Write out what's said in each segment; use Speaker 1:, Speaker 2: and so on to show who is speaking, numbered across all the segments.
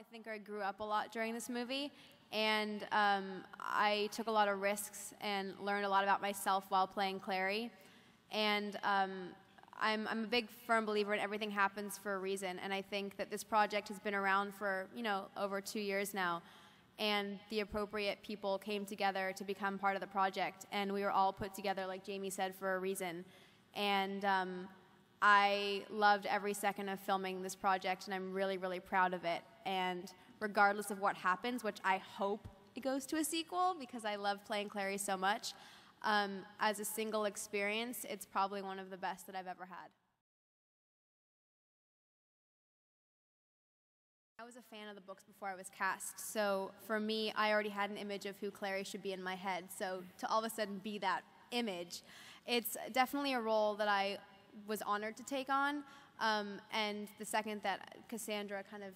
Speaker 1: I think I grew up a lot during this movie, and I took a lot of risks and learned a lot about myself while playing Clary. And I'm a big firm believer in everything happens for a reason, and I think that this project has been around for, you know, over 2 years now, and the appropriate people came together to become part of the project, and we were all put together, like Jamie said, for a reason. And I loved every second of filming this project, and I'm really, really proud of it. And regardless of what happens, which I hope it goes to a sequel because I love playing Clary so much, as a single experience, it's probably one of the best that I've ever had. I was a fan of the books before I was cast, so for me, I already had an image of who Clary should be in my head, so to all of a sudden be that image, it's definitely a role that I was honored to take on, and the second that Cassandra kind of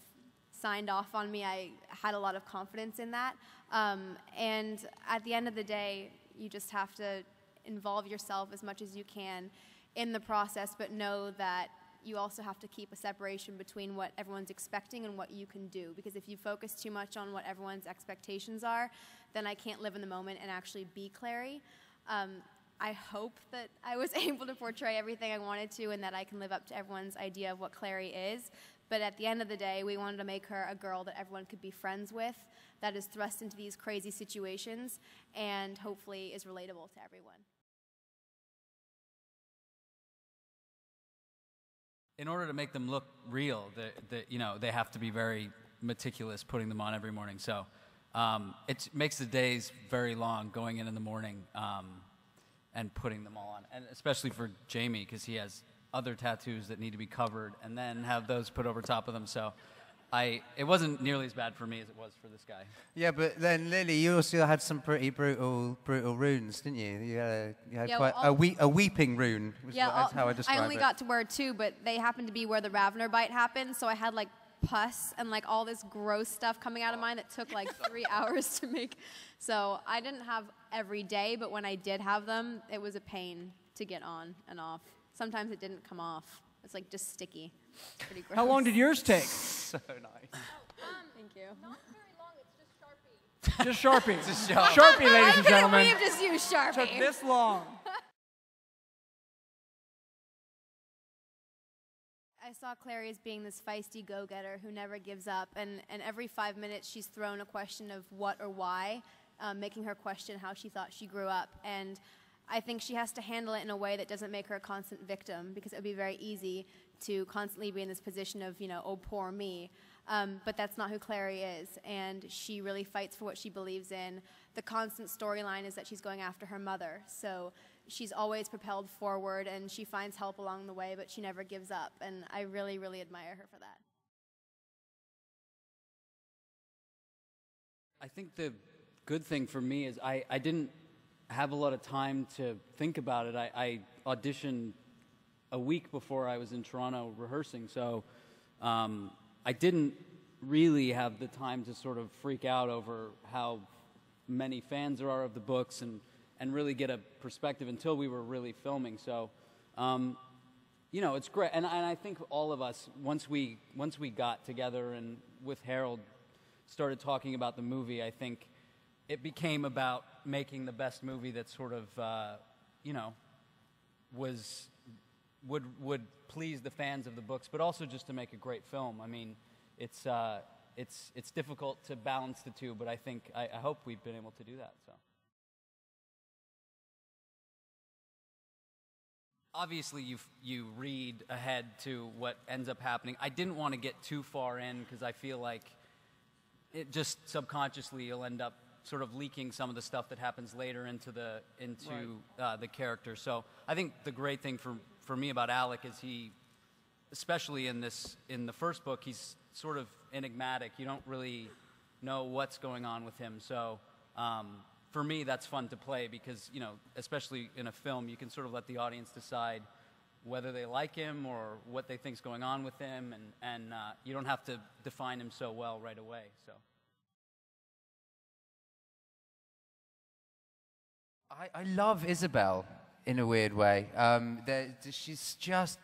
Speaker 1: signed off on me, I had a lot of confidence in that, and at the end of the day, you just have to involve yourself as much as you can in the process, but know that you also have to keep a separation between what everyone's expecting and what you can do. Because if you focus too much on what everyone's expectations are, then I can't live in the moment and actually be Clary. I hope that I was able to portray everything I wanted to and that I can live up to everyone's idea of what Clary is. But at the end of the day, we wanted to make her a girl that everyone could be friends with, that is thrust into these crazy situations, and hopefully is relatable to everyone.
Speaker 2: In order to make them look real, you know, they have to be very meticulous putting them on every morning. So it makes the days very long going in the morning and putting them all on, and especially for Jamie because he has other tattoos that need to be covered and then have those put over top of them. So it wasn't nearly as bad for me as it was for this guy.
Speaker 3: Yeah, but then Lily, you also had some pretty brutal runes, didn't you? You had
Speaker 1: Yeah,
Speaker 3: quite a weeping rune. That's how I describe it.
Speaker 1: I only got to wear 2, but they happened to be where the Ravner bite happened, so I had like pus and like all this gross stuff coming out of mine that took like 3 hours to make. So I didn't have every day, but when I did have them, it was a pain to get on and off. Sometimes it didn't come off. It's like just sticky. Pretty gross.
Speaker 4: How long did yours take?
Speaker 3: So nice.
Speaker 1: Thank you.
Speaker 5: Not very long, it's just Sharpie.
Speaker 4: Just Sharpie.
Speaker 3: Just
Speaker 4: Sharpie, ladies and gentlemen.
Speaker 1: We've just used Sharpie.
Speaker 4: Took this long.
Speaker 1: I saw Clary as being this feisty go-getter who never gives up, and every 5 minutes she's thrown a question of what or why, making her question how she thought she grew up. And I think she has to handle it in a way that doesn't make her a constant victim, because it would be very easy to constantly be in this position of, you know, oh, poor me. But that's not who Clary is, and she really fights for what she believes in. The constant storyline is that she's going after her mother, so she's always propelled forward, and she finds help along the way, but she never gives up, and I really, really admire her for that.
Speaker 2: I think the good thing for me is I didn't have a lot of time to think about it. I auditioned a week before I was in Toronto rehearsing, so I didn't really have the time to sort of freak out over how many fans there are of the books and really get a perspective until we were really filming. So, you know, it's great. And I think all of us, once we got together and with Harold started talking about the movie, I think it became about making the best movie that sort of, you know, would please the fans of the books, but also just to make a great film. I mean, it's difficult to balance the two, but I think I hope we've been able to do that. So, obviously, you read ahead to what ends up happening. I didn't want to get too far in because I feel like it just subconsciously you'll end up sort of leaking some of the stuff that happens later into the character. So I think the great thing for me about Alec is he, especially in the first book, he's sort of enigmatic. You don't really know what's going on with him. So for me, that's fun to play because, you know, especially in a film, you can sort of let the audience decide whether they like him or what they think's going on with him, and you don't have to define him so well right away. So.
Speaker 3: I love Isabel in a weird way. She's just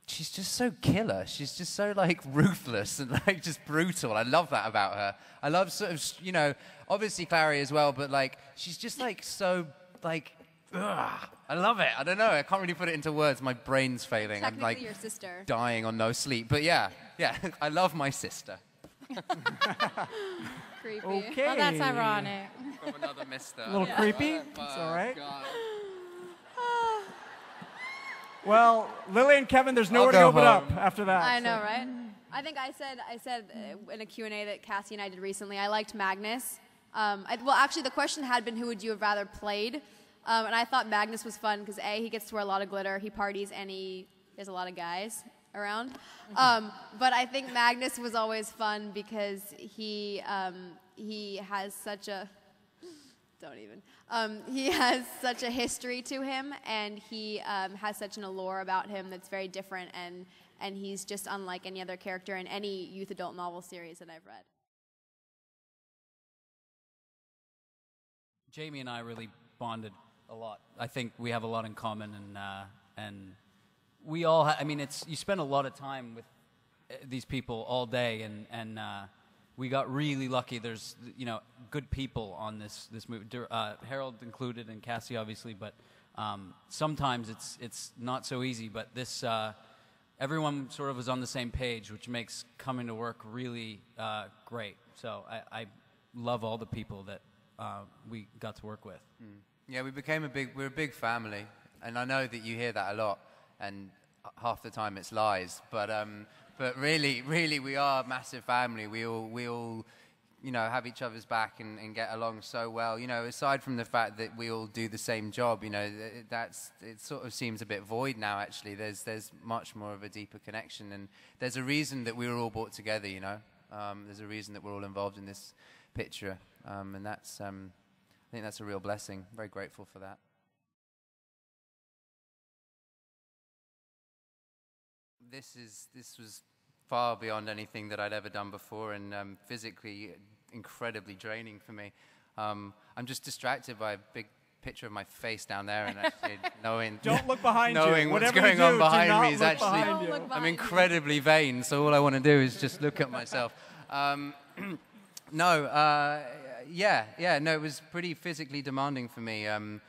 Speaker 3: she's just so killer. She's just so like ruthless and like just brutal. I love that about her. I love sort of, you know, obviously Clary as well, but like she's just like so like, ugh. I love it. I don't know. I can't really put it into words. My brain's failing. I'm like
Speaker 1: your sister.
Speaker 3: dying on no sleep. But yeah, I love my sister.
Speaker 1: Creepy.
Speaker 4: Okay.
Speaker 6: Well, that's ironic.
Speaker 3: From another mister.
Speaker 4: A little creepy. It's all right.
Speaker 3: God.
Speaker 4: Well, Lily and Kevin, there's nowhere to
Speaker 3: go
Speaker 4: go but
Speaker 3: home.
Speaker 4: up after that.
Speaker 1: I know, right? I think I said in a Q&A that Cassie and I did recently, I liked Magnus. Well, actually, the question had been, who would you have rather played? And I thought Magnus was fun because A, he gets to wear a lot of glitter, he parties, and there's a lot of guys around. But I think Magnus was always fun because he has such a... Don't even. He has such a history to him, and he has such an allure about him that's very different, and he's just unlike any other character in any youth adult novel series that I've read.
Speaker 2: Jamie and I really bonded a lot. I think we have a lot in common, and we all. I mean, you spend a lot of time with these people all day, and we got really lucky. There's good people on this movie, Harold included, and Cassie obviously. But sometimes it's not so easy. But this everyone sort of was on the same page, which makes coming to work really great. So I love all the people that we got to work with.
Speaker 3: Yeah, we're a big family, and I know that you hear that a lot, and half the time it's lies. But really, we are a massive family. We all, have each other's back and get along so well. Aside from the fact that we all do the same job, it sort of seems a bit void now. Actually, there's much more of a deeper connection, and there's a reason that we were all brought together. There's a reason that we're all involved in this picture, and that's I think that's a real blessing. Very grateful for that. This was far beyond anything that I'd ever done before, and physically incredibly draining for me. I'm just distracted by a big picture of my face down there, and actually knowing
Speaker 4: Don't look behind you.
Speaker 3: knowing what's
Speaker 4: Whatever
Speaker 3: going
Speaker 4: you
Speaker 3: on
Speaker 4: do,
Speaker 3: behind
Speaker 4: do not
Speaker 3: me is
Speaker 4: look
Speaker 3: actually
Speaker 4: behind you.
Speaker 1: Don't look
Speaker 3: I'm
Speaker 1: you.
Speaker 3: incredibly vain, so all I want to do is just look at myself. No, it was pretty physically demanding for me, and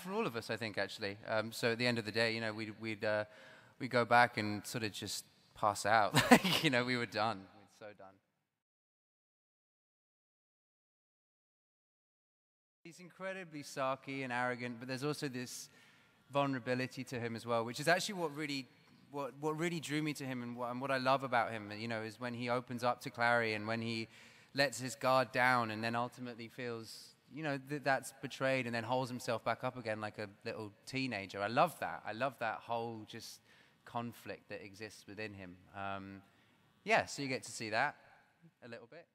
Speaker 3: for all of us, I think, actually. So at the end of the day, we'd go back and sort of just pass out. We were done. We're so done. He's incredibly sarky and arrogant, but there's also this vulnerability to him as well, which is actually what really drew me to him, and what I love about him, is when he opens up to Clary and when he lets his guard down and then ultimately feels, that's betrayed and then holds himself back up again like a little teenager. I love that. I love that whole just conflict that exists within him. So you get to see that a little bit.